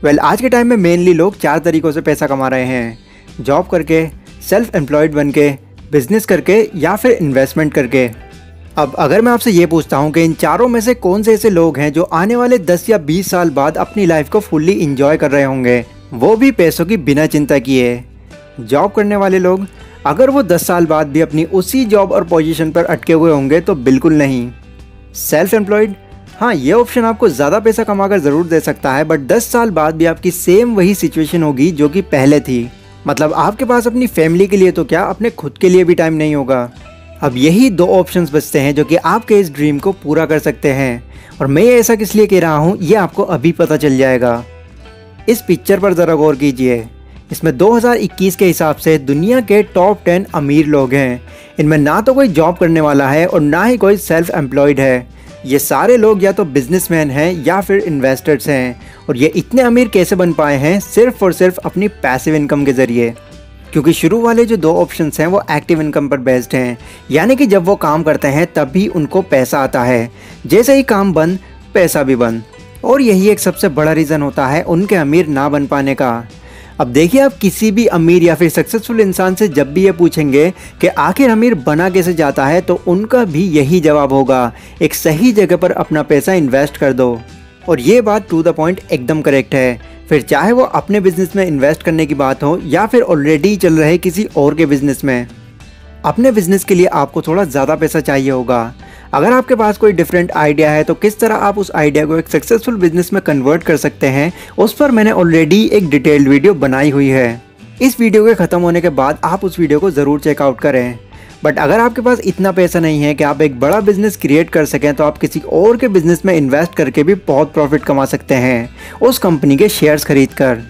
आज के टाइम में मेनली लोग 4 तरीक़ों से पैसा कमा रहे हैं। जॉब करके, सेल्फ एम्प्लॉयड बन के, बिजनेस करके या फिर इन्वेस्टमेंट करके। अब अगर मैं आपसे ये पूछता हूँ कि इन चारों में से कौन से ऐसे लोग हैं जो आने वाले 10 या 20 साल बाद अपनी लाइफ को फुल्ली इंजॉय कर रहे होंगे, वो भी पैसों की बिना चिंता किए। जॉब करने वाले लोग, अगर वो 10 साल बाद भी अपनी उसी जॉब और पोजीशन पर अटके हुए होंगे तो बिल्कुल नहीं। सेल्फ एम्प्लॉयड, हाँ ये ऑप्शन आपको ज़्यादा पैसा कमाकर ज़रूर दे सकता है, बट 10 साल बाद भी आपकी सेम वही सिचुएशन होगी जो कि पहले थी। मतलब आपके पास अपनी फैमिली के लिए तो क्या, अपने खुद के लिए भी टाइम नहीं होगा। अब यही 2 ऑप्शंस बचते हैं जो कि आपके इस ड्रीम को पूरा कर सकते हैं। और मैं ये ऐसा किस लिए कह रहा हूँ, ये आपको अभी पता चल जाएगा। इस पिक्चर पर ज़रा गौर कीजिए। इसमें 2021 के हिसाब से दुनिया के टॉप 10 अमीर लोग हैं। इनमें ना तो कोई जॉब करने वाला है और ना ही कोई सेल्फ एम्प्लॉयड है। ये सारे लोग या तो बिजनेसमैन हैं या फिर इन्वेस्टर्स हैं। और ये इतने अमीर कैसे बन पाए हैं, सिर्फ और सिर्फ अपनी पैसिव इनकम के ज़रिए। क्योंकि शुरू वाले जो 2 ऑप्शंस हैं वो एक्टिव इनकम पर बेस्ड हैं, यानी कि जब वो काम करते हैं तब भी उनको पैसा आता है, जैसे ही काम बंद पैसा भी बंद। और यही एक सबसे बड़ा रीज़न होता है उनके अमीर ना बन पाने का। अब देखिए, आप किसी भी अमीर या फिर सक्सेसफुल इंसान से जब भी ये पूछेंगे कि आखिर अमीर बना कैसे जाता है, तो उनका भी यही जवाब होगा, एक सही जगह पर अपना पैसा इन्वेस्ट कर दो। और ये बात टू द पॉइंट एकदम करेक्ट है। फिर चाहे वो अपने बिजनेस में इन्वेस्ट करने की बात हो या फिर ऑलरेडी चल रहे किसी और के बिजनेस में। अपने बिजनेस के लिए आपको थोड़ा ज़्यादा पैसा चाहिए होगा। अगर आपके पास कोई डिफरेंट आइडिया है तो किस तरह आप उस आइडिया को एक सक्सेसफुल बिजनेस में कन्वर्ट कर सकते हैं, उस पर मैंने ऑलरेडी एक डिटेल्ड वीडियो बनाई हुई है। इस वीडियो के ख़त्म होने के बाद आप उस वीडियो को ज़रूर चेकआउट करें। बट अगर आपके पास इतना पैसा नहीं है कि आप एक बड़ा बिजनेस क्रिएट कर सकें, तो आप किसी और के बिजनेस में इन्वेस्ट करके भी बहुत प्रॉफिट कमा सकते हैं, उस कंपनी के शेयर्स खरीद कर।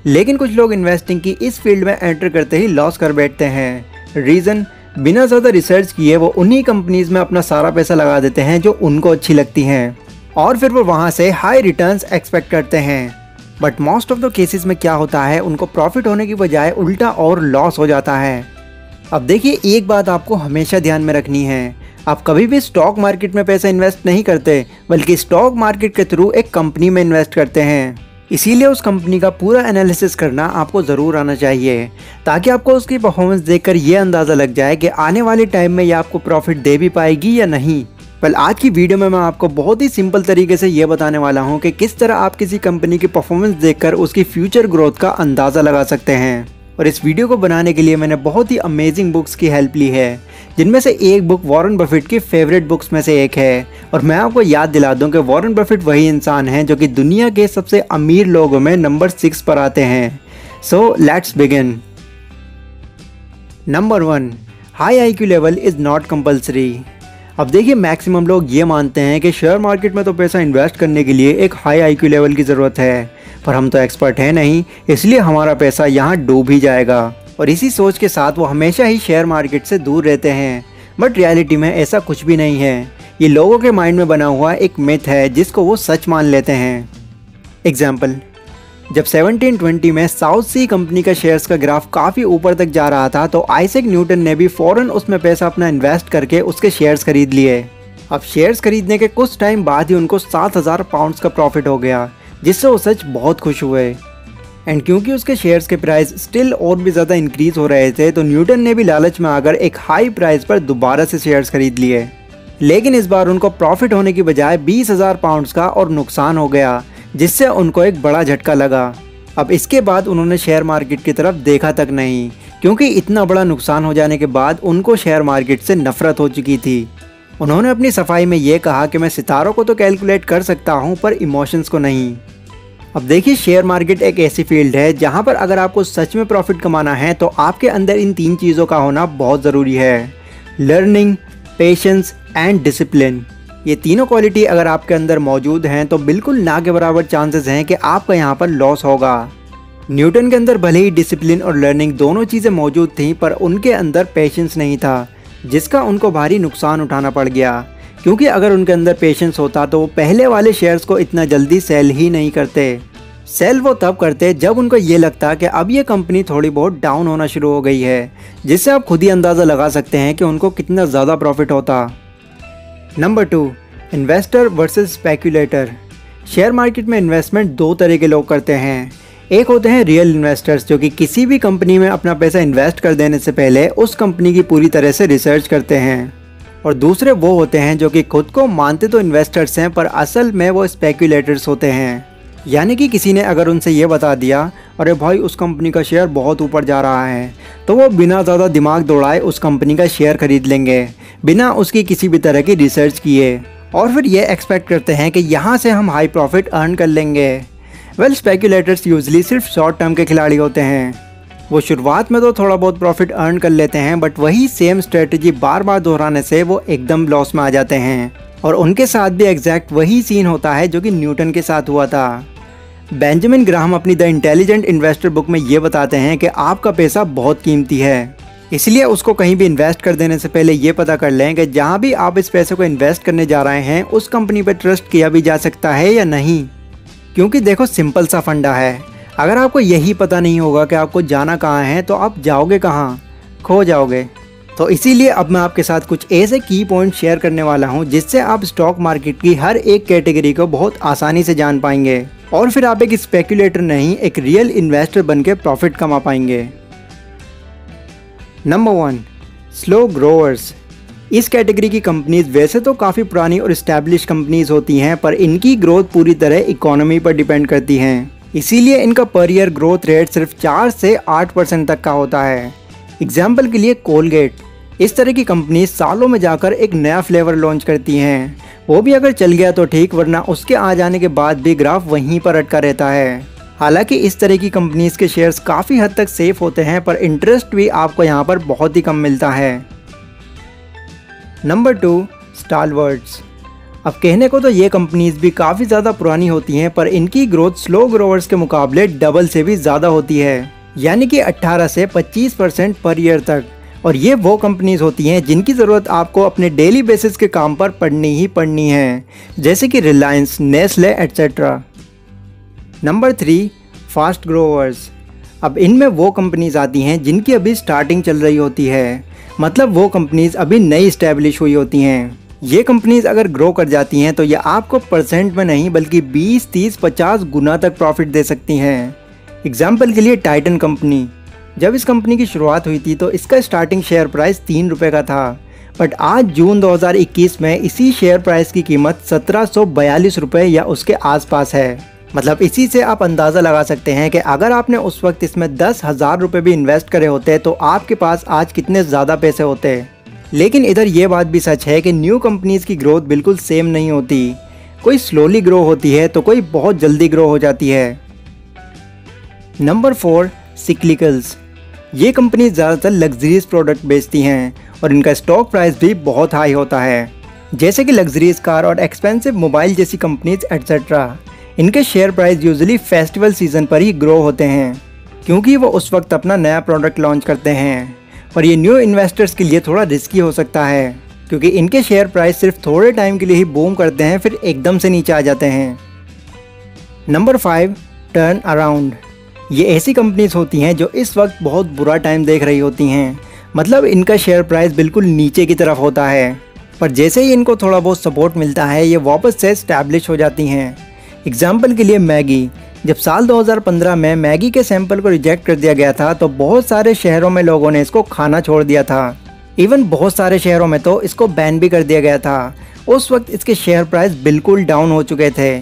लेकिन कुछ लोग इन्वेस्टिंग की इस फील्ड में एंटर करते ही लॉस कर बैठते हैं। रीज़न, बिना ज़्यादा रिसर्च किए वो उन्हीं कंपनीज़ में अपना सारा पैसा लगा देते हैं जो उनको अच्छी लगती हैं, और फिर वो वहाँ से हाई रिटर्न्स एक्सपेक्ट करते हैं। But most of the cases में क्या होता है, उनको प्रॉफिट होने की बजाय उल्टा और लॉस हो जाता है। अब देखिए, एक बात आपको हमेशा ध्यान में रखनी है, आप कभी भी स्टॉक मार्केट में पैसा इन्वेस्ट नहीं करते, बल्कि स्टॉक मार्केट के थ्रू एक कंपनी में इन्वेस्ट करते हैं। इसीलिए उस कंपनी का पूरा एनालिसिस करना आपको ज़रूर आना चाहिए, ताकि आपको उसकी परफॉर्मेंस देखकर ये अंदाज़ा लग जाए कि आने वाले टाइम में ये आपको प्रॉफिट दे भी पाएगी या नहीं। आज की वीडियो में मैं आपको बहुत ही सिंपल तरीके से ये बताने वाला हूँ कि किस तरह आप किसी कंपनी की परफॉर्मेंस देखकर उसकी फ्यूचर ग्रोथ का अंदाज़ा लगा सकते हैं। और इस वीडियो को बनाने के लिए मैंने बहुत ही अमेजिंग बुक्स की हेल्प ली है, जिनमें से एक बुक वॉरेन बफेट की फेवरेट बुक्स में से एक है। और मैं आपको याद दिला दूं कि वॉरेन बफेट वही इंसान हैं जो कि दुनिया के सबसे अमीर लोगों में नंबर 6 पर आते हैं। So let's begin. Number 1, high IQ level is not compulsory. अब देखिए, मैक्सिमम लोग ये मानते हैं कि शेयर मार्केट में तो पैसा इन्वेस्ट करने के लिए एक हाई आईक्यू लेवल की ज़रूरत है, पर हम तो एक्सपर्ट हैं नहीं, इसलिए हमारा पैसा यहाँ डूब ही जाएगा। और इसी सोच के साथ वो हमेशा ही शेयर मार्केट से दूर रहते हैं। बट रियलिटी में ऐसा कुछ भी नहीं है। ये लोगों के माइंड में बना हुआ एक मिथ है जिसको वो सच मान लेते हैं। एग्जाम्पल, जब 1720 में साउथ सी कंपनी का शेयर्स का ग्राफ काफ़ी ऊपर तक जा रहा था, तो आइजैक न्यूटन ने भी फ़ौरन उसमें पैसा अपना इन्वेस्ट करके उसके शेयर्स खरीद लिए। अब शेयर्स खरीदने के कुछ टाइम बाद ही उनको 7,000 पाउंड्स का प्रॉफिट हो गया, जिससे वो सच बहुत खुश हुए। एंड क्योंकि उसके शेयर्स के प्राइस स्टिल और भी ज़्यादा इंक्रीज़ हो रहे थे, तो न्यूटन ने भी लालच में आकर एक हाई प्राइस पर दोबारा से शेयर्स खरीद लिए। लेकिन इस बार उनको प्रॉफिट होने की बजाय 20,000 पाउंड्स का और नुकसान हो गया, जिससे उनको एक बड़ा झटका लगा। अब इसके बाद उन्होंने शेयर मार्केट की तरफ देखा तक नहीं, क्योंकि इतना बड़ा नुकसान हो जाने के बाद उनको शेयर मार्केट से नफरत हो चुकी थी। उन्होंने अपनी सफाई में ये कहा कि मैं सितारों को तो कैलकुलेट कर सकता हूँ, पर इमोशंस को नहीं। अब देखिए, शेयर मार्केट एक ऐसी फील्ड है जहाँ पर अगर आपको सच में प्रॉफिट कमाना है तो आपके अंदर इन 3 चीज़ों का होना बहुत ज़रूरी है: लर्निंग, पेशेंस एंड डिसिप्लिन। ये तीनों क्वालिटी अगर आपके अंदर मौजूद हैं तो बिल्कुल ना के बराबर चांसेस हैं कि आपका यहाँ पर लॉस होगा। न्यूटन के अंदर भले ही डिसिप्लिन और लर्निंग दोनों चीज़ें मौजूद थीं, पर उनके अंदर पेशेंस नहीं था, जिसका उनको भारी नुकसान उठाना पड़ गया। क्योंकि अगर उनके अंदर पेशेंस होता तो वो पहले वाले शेयर्स को इतना जल्दी सेल ही नहीं करते। सेल वो तब करते जब उनको ये लगता कि अब ये कंपनी थोड़ी बहुत डाउन होना शुरू हो गई है, जिससे आप खुद ही अंदाज़ा लगा सकते हैं कि उनको कितना ज़्यादा प्रॉफिट होता। Number 2, investor versus speculator. Share market में इन्वेस्टमेंट दो तरह के लोग करते हैं। एक होते हैं रियल इन्वेस्टर्स, जो कि किसी भी कंपनी में अपना पैसा इन्वेस्ट कर देने से पहले उस कंपनी की पूरी तरह से रिसर्च करते हैं। और दूसरे वो होते हैं जो कि खुद को मानते तो इन्वेस्टर्स हैं पर असल में वो स्पेक्यूलेटर्स होते हैं। यानी कि किसी ने अगर उनसे ये बता दिया अरे भाई उस कंपनी का शेयर बहुत ऊपर जा रहा है, तो वो बिना ज़्यादा दिमाग दौड़ाए उस कंपनी का शेयर खरीद लेंगे बिना उसकी किसी भी तरह की रिसर्च किए, और फिर ये एक्सपेक्ट करते हैं कि यहाँ से हम हाई प्रॉफिट अर्न कर लेंगे। वेल, स्पेक्यूलेटर्स यूजली सिर्फ शॉर्ट टर्म के खिलाड़ी होते हैं। वो शुरुआत में तो थोड़ा बहुत प्रॉफिट अर्न कर लेते हैं, बट वही सेम स्ट्रेटजी बार बार दोहराने से वो एकदम लॉस में आ जाते हैं। और उनके साथ भी एग्जैक्ट वही सीन होता है जो कि न्यूटन के साथ हुआ था। बेंजामिन ग्राहम अपनी द इंटेलिजेंट इन्वेस्टर बुक में ये बताते हैं कि आपका पैसा बहुत कीमती है, इसलिए उसको कहीं भी इन्वेस्ट कर देने से पहले ये पता कर लें कि जहाँ भी आप इस पैसे को इन्वेस्ट करने जा रहे हैं उस कंपनी पर ट्रस्ट किया भी जा सकता है या नहीं। क्योंकि देखो, सिंपल सा फंडा है, अगर आपको यही पता नहीं होगा कि आपको जाना कहाँ है तो आप जाओगे कहाँ, खो जाओगे। तो इसीलिए अब मैं आपके साथ कुछ ऐसे की पॉइंट शेयर करने वाला हूँ जिससे आप स्टॉक मार्केट की हर एक कैटेगरी को बहुत आसानी से जान पाएंगे, और फिर आप एक स्पेक्यूलेटर नहीं एक रियल इन्वेस्टर बनके प्रॉफिट कमा पाएंगे। Number 1, slow growers. इस कैटेगरी की कंपनीज वैसे तो काफ़ी पुरानी और इस्टेब्लिश कंपनीज होती हैं, पर इनकी ग्रोथ पूरी तरह इकोनॉमी पर डिपेंड करती हैं। इसीलिए इनका पर ईयर ग्रोथ रेट सिर्फ 4 से 8% तक का होता है। एग्जाम्पल के लिए कोलगेट, इस तरह की कंपनी सालों में जाकर एक नया फ्लेवर लॉन्च करती हैं, वो भी अगर चल गया तो ठीक, वरना उसके आ जाने के बाद भी ग्राफ वहीं पर अटका रहता है। हालांकि इस तरह की कंपनीज के शेयर्स काफ़ी हद तक सेफ होते हैं, पर इंटरेस्ट भी आपको यहाँ पर बहुत ही कम मिलता है। नंबर 2, स्टालवर्ट्स। अब कहने को तो ये कंपनीज भी काफ़ी ज़्यादा पुरानी होती हैं, पर इनकी ग्रोथ स्लो ग्रोवर्स के मुकाबले डबल से भी ज़्यादा होती है, यानी कि 18 से 25% पर ईयर तक। और ये वो कंपनीज होती हैं जिनकी ज़रूरत आपको अपने डेली बेसिस के काम पर पड़नी ही पड़नी है, जैसे कि Reliance, Nestle etcetera. Number 3, fast growers. अब इनमें वो कंपनीज आती हैं जिनकी अभी स्टार्टिंग चल रही होती है, मतलब वो कंपनीज अभी नई इस्टेब्लिश हुई होती हैं। ये कंपनीज अगर ग्रो कर जाती हैं तो ये आपको परसेंट में नहीं बल्कि 20, 30, 50 गुना तक प्रॉफिट दे सकती हैं। एग्जाम्पल के लिए टाइटन कंपनी, जब इस कंपनी की शुरुआत हुई थी तो इसका स्टार्टिंग शेयर प्राइस 3 रुपये का था, बट आज जून 2021 में इसी शेयर प्राइस की कीमत 1742 रुपये या उसके आसपास है। मतलब इसी से आप अंदाज़ा लगा सकते हैं कि अगर आपने उस वक्त इसमें 10,000 रुपये भी इन्वेस्ट करे होते तो आपके पास आज कितने ज़्यादा पैसे होते। लेकिन इधर ये बात भी सच है कि न्यू कंपनीज़ की ग्रोथ बिल्कुल सेम नहीं होती, कोई स्लोली ग्रो होती है तो कोई बहुत जल्दी ग्रो हो जाती है। Number 4, cyclicals. ये कंपनी ज़्यादातर लग्जरीज प्रोडक्ट बेचती हैं और इनका स्टॉक प्राइस भी बहुत हाई होता है, जैसे कि लग्जरीज कार और एक्सपेंसिव मोबाइल जैसी कंपनीज एट्सेट्रा। इनके share price usually festival season पर ही ग्रो होते हैं, क्योंकि वो उस वक्त अपना नया प्रोडक्ट लॉन्च करते हैं। पर ये न्यू इन्वेस्टर्स के लिए थोड़ा रिस्की हो सकता है, क्योंकि इनके शेयर प्राइस सिर्फ थोड़े टाइम के लिए ही बूम करते हैं, फिर एकदम से नीचे आ जाते हैं। Number 5, turn around. ये ऐसी कंपनीज होती हैं जो इस वक्त बहुत बुरा टाइम देख रही होती हैं, मतलब इनका शेयर प्राइस बिल्कुल नीचे की तरफ होता है, पर जैसे ही इनको थोड़ा बहुत सपोर्ट मिलता है ये वापस से स्टैब्लिश हो जाती हैं। एग्जाम्पल के लिए मैगी, जब साल 2015 में मैगी के सैंपल को रिजेक्ट कर दिया गया था तो बहुत सारे शहरों में लोगों ने इसको खाना छोड़ दिया था। इवन बहुत सारे शहरों में तो इसको बैन भी कर दिया गया था। उस वक्त इसके शेयर प्राइस बिल्कुल डाउन हो चुके थे,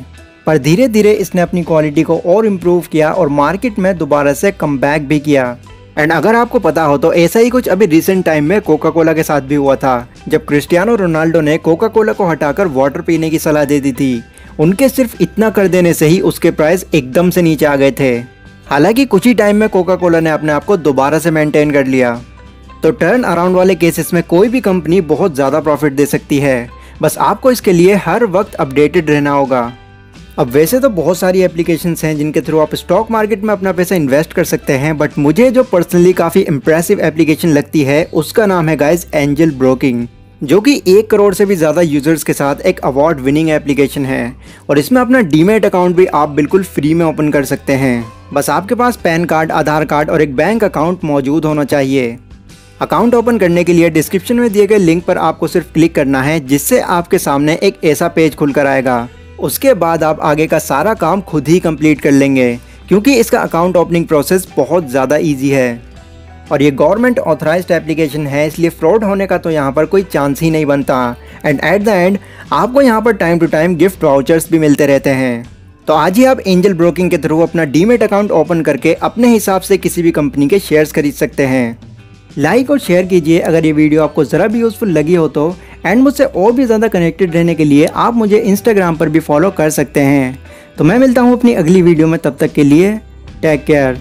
पर धीरे धीरे इसने अपनी क्वालिटी को और इम्प्रूव किया और मार्केट में दोबारा से कमबैक भी किया। एंड अगर आपको पता हो तो ऐसा ही कुछ अभी रिसेंट टाइम में कोका कोला के साथ भी हुआ था, जब क्रिस्टियानो रोनाल्डो ने कोका कोला को हटाकर वाटर पीने की सलाह दे दी थी। उनके सिर्फ इतना कर देने से ही उसके प्राइस एकदम से नीचे आ गए थे। हालांकि कुछ ही टाइम में कोका कोला ने अपने आप को दोबारा से मेंटेन कर लिया। तो टर्न अराउंड वाले केसेस में कोई भी कंपनी बहुत ज़्यादा प्रॉफिट दे सकती है, बस आपको इसके लिए हर वक्त अपडेटेड रहना होगा। अब वैसे तो बहुत सारी एप्लीकेशंस हैं जिनके थ्रू आप स्टॉक मार्केट में अपना पैसा इन्वेस्ट कर सकते हैं, बट मुझे जो पर्सनली काफ़ी इंप्रेसिव एप्लीकेशन लगती है उसका नाम है गाइस एंजल ब्रोकिंग, जो कि 1 करोड़ से भी ज़्यादा यूज़र्स के साथ एक अवार्ड विनिंग एप्लीकेशन है। और इसमें अपना डीमैट अकाउंट भी आप बिल्कुल फ्री में ओपन कर सकते हैं। बस आपके पास पैन कार्ड, आधार कार्ड और एक बैंक अकाउंट मौजूद होना चाहिए। अकाउंट ओपन करने के लिए डिस्क्रिप्शन में दिए गए लिंक पर आपको सिर्फ क्लिक करना है, जिससे आपके सामने एक ऐसा पेज खुलकर आएगा। उसके बाद आप आगे का सारा काम खुद ही कंप्लीट कर लेंगे, क्योंकि इसका अकाउंट ओपनिंग प्रोसेस बहुत ज़्यादा ईजी है और ये गवर्नमेंट ऑथराइज्ड एप्लीकेशन है, इसलिए फ्रॉड होने का तो यहाँ पर कोई चांस ही नहीं बनता। एंड एट द एंड आपको यहाँ पर time to time gift vouchers भी मिलते रहते हैं। तो आज ही आप एंजल ब्रोकिंग के थ्रू अपना डीमेट अकाउंट ओपन करके अपने हिसाब से किसी भी कंपनी के शेयर्स खरीद सकते हैं। लाइक और शेयर कीजिए अगर ये वीडियो आपको ज़रा भी यूज़फुल लगी हो तो। एंड मुझसे और भी ज़्यादा कनेक्टेड रहने के लिए आप मुझे इंस्टाग्राम पर भी फॉलो कर सकते हैं। तो मैं मिलता हूँ अपनी अगली वीडियो में, तब तक के लिए टेक केयर।